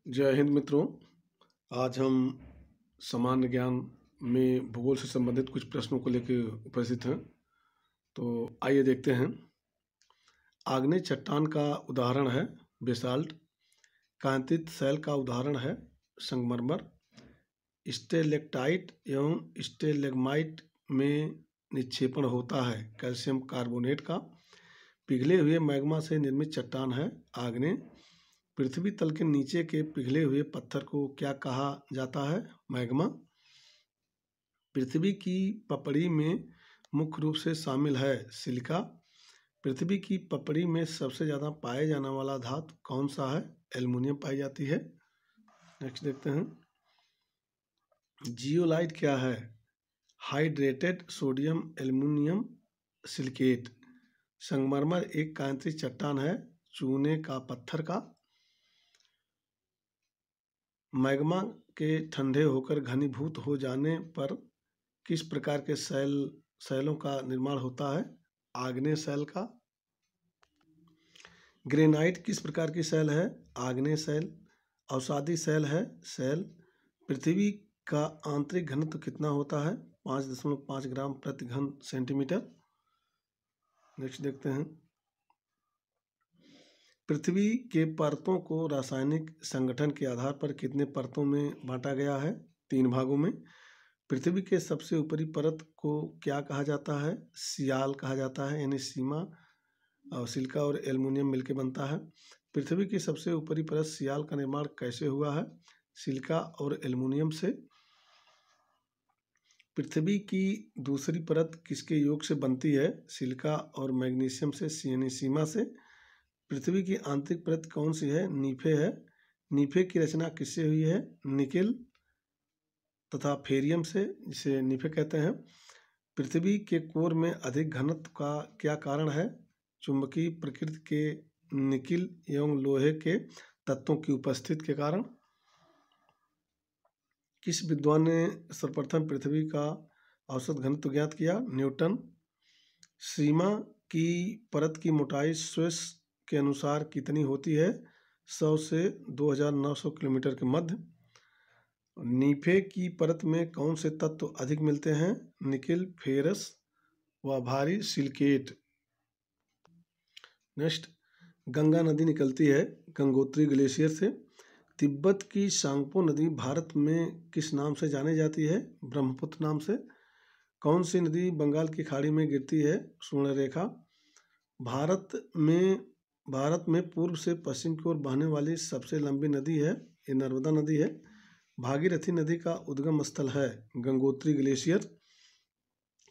जय हिंद मित्रों। आज हम सामान्य ज्ञान में भूगोल से संबंधित कुछ प्रश्नों को लेकर उपस्थित हैं। तो आइए देखते हैं। आग्नेय चट्टान का उदाहरण है बेसाल्ट। कांतित शैल का उदाहरण है संगमरमर। स्टेलेक्टाइट एवं स्टेलेग्माइट में निक्षेपण होता है कैल्शियम कार्बोनेट का। पिघले हुए मैग्मा से निर्मित चट्टान है आग्नेय। पृथ्वी तल के नीचे के पिघले हुए पत्थर को क्या कहा जाता है? मैग्मा। पृथ्वी की पपड़ी में मुख्य रूप से शामिल है सिलिका। पृथ्वी की पपड़ी में सबसे ज़्यादा पाए जाने वाला धातु कौन सा है? एल्युमिनियम पाई जाती है। नेक्स्ट देखते हैं। जियोलाइट क्या है? Hydrated sodium aluminium silicate. संगमरमर एक कांतित चट्टान है चूने का पत्थर का। मैग्मा के ठंडे होकर घनीभूत हो जाने पर किस प्रकार के शैलों का निर्माण होता है? आग्नेय शैल का। ग्रेनाइट किस प्रकार की शैल है? आग्नेय शैल। अवसादी शैल है शैल। पृथ्वी का आंतरिक घनत्व कितना होता है? 5.5 ग्राम प्रति घन सेंटीमीटर। नेक्स्ट देखते हैं। पृथ्वी के परतों को रासायनिक संगठन के आधार पर कितने परतों में बांटा गया है? 3 भागों में। पृथ्वी के सबसे ऊपरी परत को क्या कहा जाता है? सियाल कहा जाता है, यानी सीमा और सिलिका और एल्युमिनियम मिलकर बनता है। पृथ्वी की सबसे ऊपरी परत सियाल का निर्माण कैसे हुआ है? सिलिका और एल्युमिनियम से। पृथ्वी की दूसरी परत किसके योग से बनती है? सिलिका और मैग्नीशियम से, यानी सीमा से। पृथ्वी की आंतरिक परत कौन सी है? नीफे है। नीफे की रचना किससे हुई है? निकेल तथा फेरियम से, जिसे नीफे कहते हैं। पृथ्वी के कोर में अधिक घनत्व का क्या कारण है? चुंबकीय प्रकृति के निकिल एवं लोहे के तत्वों की उपस्थिति के कारण। किस विद्वान ने सर्वप्रथम पृथ्वी का औसत घनत्व ज्ञात किया? न्यूटन। सीमा की परत की मोटाई स्विस के अनुसार कितनी होती है? 100 से 2900 किलोमीटर के मध्य। नीफे की परत में कौन से तत्व अधिक मिलते हैं? निकेल, फेरस व भारी सिलिकेट। नेक्स्ट, गंगा नदी निकलती है गंगोत्री ग्लेशियर से। तिब्बत की सांगपो नदी भारत में किस नाम से जानी जाती है? ब्रह्मपुत्र नाम से। कौन सी नदी बंगाल की खाड़ी में गिरती है? सुवर्णरेखा। भारत में पूर्व से पश्चिम की ओर बहने वाली सबसे लंबी नदी है, ये नर्मदा नदी है। भागीरथी नदी का उद्गम स्थल है गंगोत्री ग्लेशियर।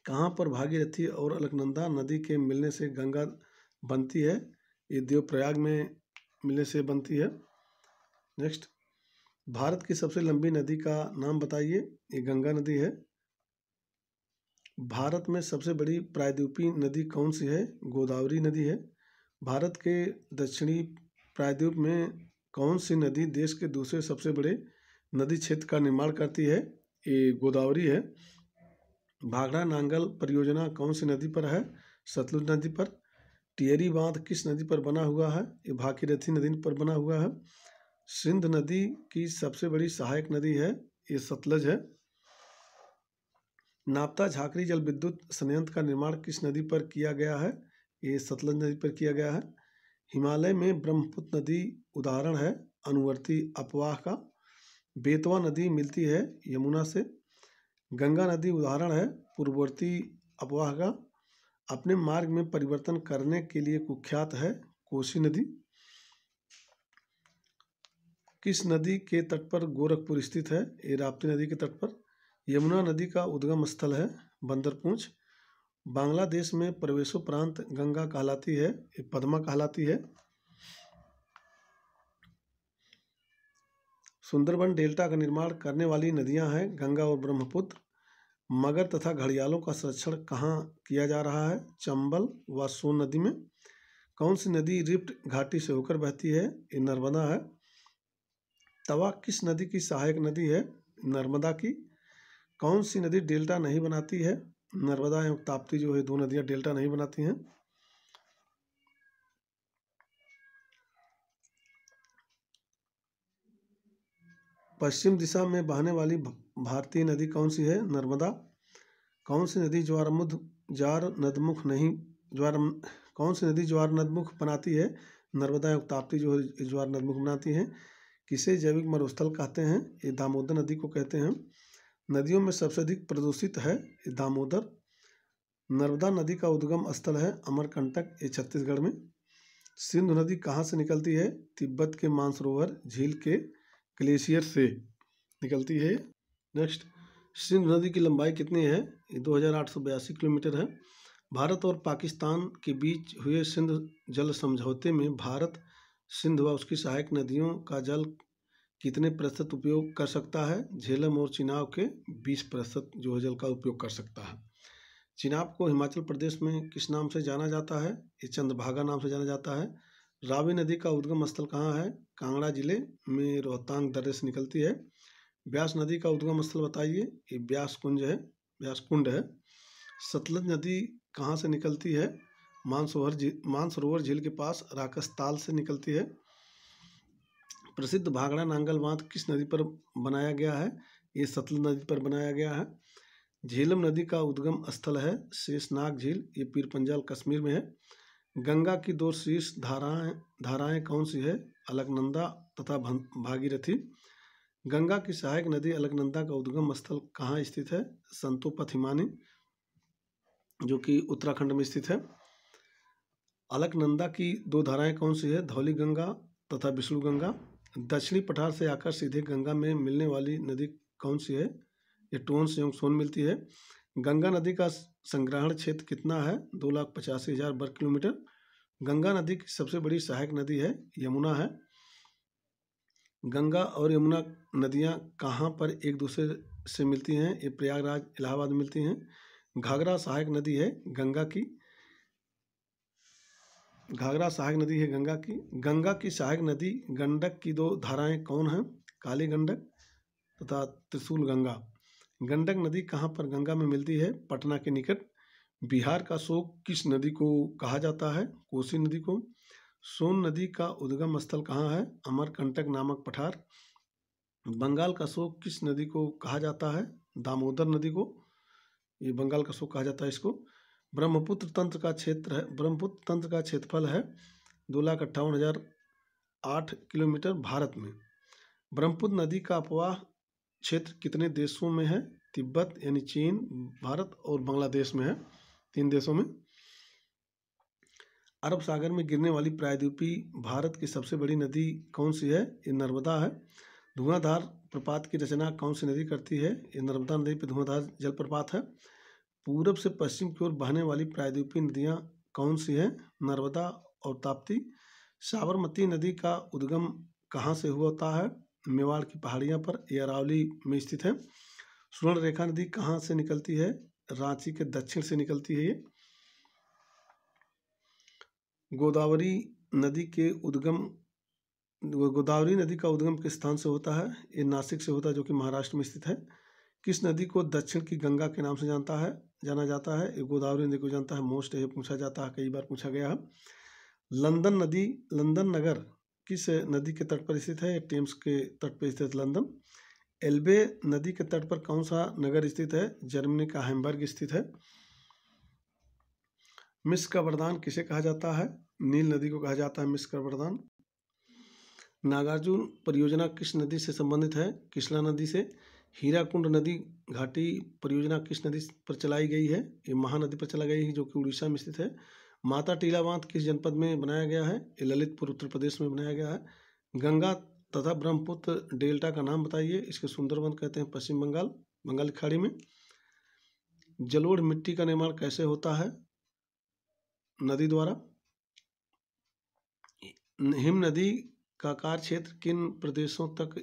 कहाँ पर भागीरथी और अलकनंदा नदी के मिलने से गंगा बनती है? ये देवप्रयाग में मिलने से बनती है। नेक्स्ट, भारत की सबसे लंबी नदी का नाम बताइए। ये गंगा नदी है। भारत में सबसे बड़ी प्रायद्वीपीय नदी कौन सी है? गोदावरी नदी है। भारत के दक्षिणी प्रायद्वीप में कौन सी नदी देश के दूसरे सबसे बड़े नदी क्षेत्र का निर्माण करती है? ये गोदावरी है। भाखड़ा नांगल परियोजना कौन सी नदी पर है? सतलुज नदी पर। टिहरी बांध किस नदी पर बना हुआ है? ये भागीरथी नदी पर बना हुआ है। सिंध नदी की सबसे बड़ी सहायक नदी है, ये सतलज है। नापता झाकरी जल विद्युत संयंत्र का निर्माण किस नदी पर किया गया है? ये सतलज नदी पर किया गया है। हिमालय में ब्रह्मपुत्र नदी उदाहरण है अनुवर्ती अपवाह का। बेतवा नदी मिलती है यमुना से। गंगा नदी उदाहरण है पूर्ववर्ती अपवाह का। अपने मार्ग में परिवर्तन करने के लिए कुख्यात है कोसी नदी। किस नदी के तट पर गोरखपुर स्थित है? ये राप्ती नदी के तट पर। यमुना नदी का उद्गम स्थल है बंदरपूंछ। बांग्लादेश में प्रवेशोपरांत गंगा कहलाती है, ये पद्मा कहलाती है। सुंदरबन डेल्टा का निर्माण करने वाली नदियां हैं गंगा और ब्रह्मपुत्र। मगर तथा घड़ियालों का संरक्षण कहाँ किया जा रहा है? चंबल व सोन नदी में। कौन सी नदी रिफ्ट घाटी से होकर बहती है? ये नर्मदा है। तवा किस नदी की सहायक नदी है? नर्मदा की। कौन सी नदी डेल्टा नहीं बनाती है? नर्मदा एवं ताप्ती जो है, दो नदियां डेल्टा नहीं बनाती हैं। पश्चिम दिशा में बहने वाली भारतीय नदी कौन सी है? नर्मदा। कौन सी नदी ज्वार नदमुख नहीं ज्वार कौन सी नदी ज्वार नदमुख बनाती है? नर्मदा और ताप्ती जो है ज्वार नदमुख बनाती हैं। किसे जैविक मरुस्थल कहते हैं? ये दामोदर नदी को कहते हैं। नदियों में सबसे अधिक प्रदूषित है ये दामोदर। नर्मदा नदी का उद्गम स्थल है अमरकंटक, ये छत्तीसगढ़ में। सिंधु नदी कहाँ से निकलती है? तिब्बत के मानसरोवर झील के ग्लेशियर से निकलती है। नेक्स्ट, सिंधु नदी की लंबाई कितनी है? ये 2882 किलोमीटर है। भारत और पाकिस्तान के बीच हुए सिंधु जल समझौते में भारत सिंधु व उसकी सहायक नदियों का जल कितने प्रतिशत उपयोग कर सकता है? झेलम और चिनाब के 20% जो है जल का उपयोग कर सकता है। चिनाब को हिमाचल प्रदेश में किस नाम से जाना जाता है? ये चंद्रभागा नाम से जाना जाता है। रावी नदी का उद्गम स्थल कहाँ है? कांगड़ा जिले में रोहतांग दर्रे से निकलती है। ब्यास नदी का उद्गम स्थल बताइए। ये ब्यास कुंड है। सतलज नदी कहाँ से निकलती है? मानसरोवर झील के पास राकसताल से निकलती है। प्रसिद्ध भाखड़ा नांगल बांध किस नदी पर बनाया गया है? ये सतलज नदी पर बनाया गया है। झेलम नदी का उद्गम स्थल है शेषनाग झील, ये पीर पंजाल कश्मीर में है। गंगा की दो शीर्ष धाराएं कौन सी है? अलकनंदा तथा भागीरथी। गंगा की सहायक नदी अलकनंदा का उद्गम स्थल कहाँ स्थित है? संतोपथिमानी, जो कि उत्तराखंड में स्थित है। अलकनंदा की दो धाराएं कौन सी है? धौली गंगा तथा विष्णु गंगा। दक्षिणी पठार से आकर सीधे गंगा में मिलने वाली नदी कौन सी है? ये टोंस एवं सोन मिलती है। गंगा नदी का संग्रहण क्षेत्र कितना है? 2,85,000 वर्ग किलोमीटर। गंगा नदी की सबसे बड़ी सहायक नदी है यमुना है। गंगा और यमुना नदियाँ कहाँ पर एक दूसरे से मिलती हैं? ये प्रयागराज इलाहाबाद में मिलती हैं। घाघरा सहायक नदी है गंगा की। गंगा की सहायक नदी गंडक की दो धाराएं कौन हैं? काली गंडक तथा त्रिशूल गंगा। गंडक नदी कहाँ पर गंगा में मिलती है? पटना के निकट। बिहार का शोक किस नदी को कहा जाता है? कोसी नदी को। सोन नदी का उद्गम स्थल कहाँ है? अमरकंटक नामक पठार। बंगाल का शोक किस नदी को कहा जाता है? दामोदर नदी को। ये बंगाल का शोक कहा जाता है इसको। ब्रह्मपुत्र तंत्र का क्षेत्रफल है 2,58,008 किलोमीटर भारत में। ब्रह्मपुत्र नदी का अपवाह क्षेत्र कितने देशों में है? तिब्बत यानी चीन, भारत और बांग्लादेश में है, 3 देशों में। अरब सागर में गिरने वाली प्रायद्वीपीय भारत की सबसे बड़ी नदी कौन सी है? ये नर्मदा है। धुआंधार प्रपात की रचना कौन सी नदी करती है? ये नर्मदा नदी पर धुआंधार जलप्रपात है। पूरब से पश्चिम की ओर बहने वाली प्रायद्वीपीय नदियाँ कौन सी हैं? नर्मदा और ताप्ती। साबरमती नदी का उद्गम कहाँ से होता है? मेवाड़ की पहाड़ियाँ पर, ये अरावली में स्थित है। सुवर्णरेखा नदी कहाँ से निकलती है? रांची के दक्षिण से निकलती है ये। गोदावरी नदी का उद्गम किस स्थान से होता है? ये नासिक से होता है, जो कि महाराष्ट्र में स्थित है। किस नदी को दक्षिण की गंगा के नाम से जाना जाता है? ये गोदावरी नदी को जानता है। मोस्ट ये पूछा जाता है, कई बार पूछा गया है। लंदन नगर किस नदी के तट पर स्थित है? टेम्स के तट पर स्थित लंदन। एल्बे नदी के तट पर कौन सा नगर स्थित है? जर्मनी का हैम्बर्ग स्थित है। मिस्र का वरदान किसे कहा जाता है? नील नदी को कहा जाता है मिस्र का वरदान। नागार्जुन परियोजना किस नदी से संबंधित है? कृष्णा नदी से। हीराकुंड नदी घाटी परियोजना किस नदी पर चलाई गई है? ये महानदी पर चला गई है, जो कि उड़ीसा में स्थित है। माता टीला बांध किस जनपद में बनाया गया है? ये ललितपुर उत्तर प्रदेश में बनाया गया है। गंगा तथा ब्रह्मपुत्र डेल्टा का नाम बताइए। इसके सुंदरवन कहते हैं पश्चिम बंगाल की खाड़ी में। जलोढ़ मिट्टी का निर्माण कैसे होता है? नदी द्वारा। हिम नदी का कार्य क्षेत्र किन प्रदेशों तक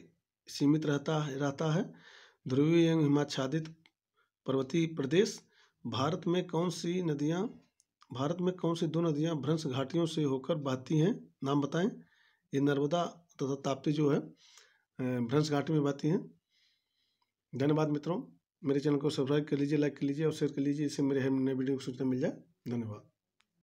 सीमित रहता है? ध्रुवीय एवं हिमाच्छादित पर्वतीय प्रदेश। भारत में कौन सी दो नदियां भ्रंश घाटियों से होकर बहती हैं? नाम बताएं। ये नर्मदा तथा ताप्ती जो है भ्रंश घाटी में बहती हैं। धन्यवाद मित्रों, मेरे चैनल को सब्सक्राइब कर लीजिए, लाइक कर लीजिए और शेयर कर लीजिए, इससे मेरे नए वीडियो की सूचना मिल जाए। धन्यवाद।